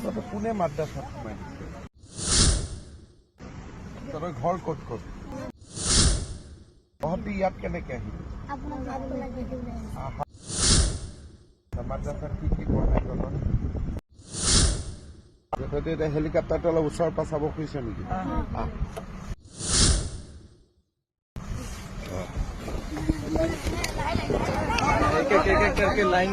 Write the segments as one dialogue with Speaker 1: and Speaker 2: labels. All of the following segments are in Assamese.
Speaker 1: তহঁতে কোনে মাদ্ৰাছাত সোমাই দিছে? তহঁতৰ ঘৰ ক'ত ক'ত? তহঁতি ইয়াত কেনেকে আহিলি? মাদ্ৰাছাত কি পঢ়াই তহঁতৰ? তহঁতে এতিয়া হেলিকপ্টাৰটো অলপ ওচৰৰ পৰা চাব খুজিছ নেকি?
Speaker 2: लाइन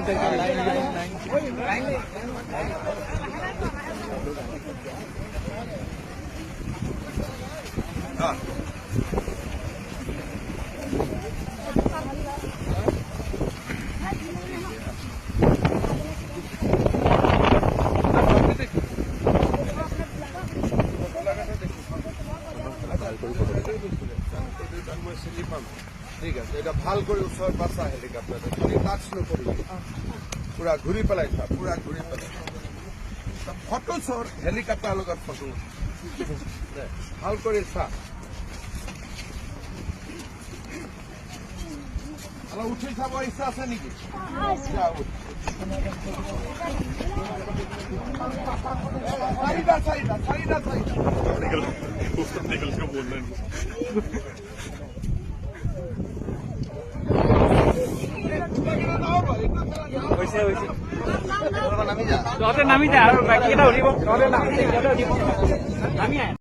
Speaker 1: ঠিক আছে, এটা ভাল করে ওচর পাশা হেলিকপ্টারটা তুমি টাচ নকরিবি, পুরা ঘুরি পেলাই চা, পুরা ঘুরি পেলাই ফটো চর হেলিকপ্টার লগত ফটো ভাল করে চা। অলপ উঠি চাব ইচ্ছা আছে নেকি? চাৰিটা চাৰিটা চাৰিটা চাৰিটা
Speaker 2: নামি যা আৰু বাকী এটা উঠিব নামি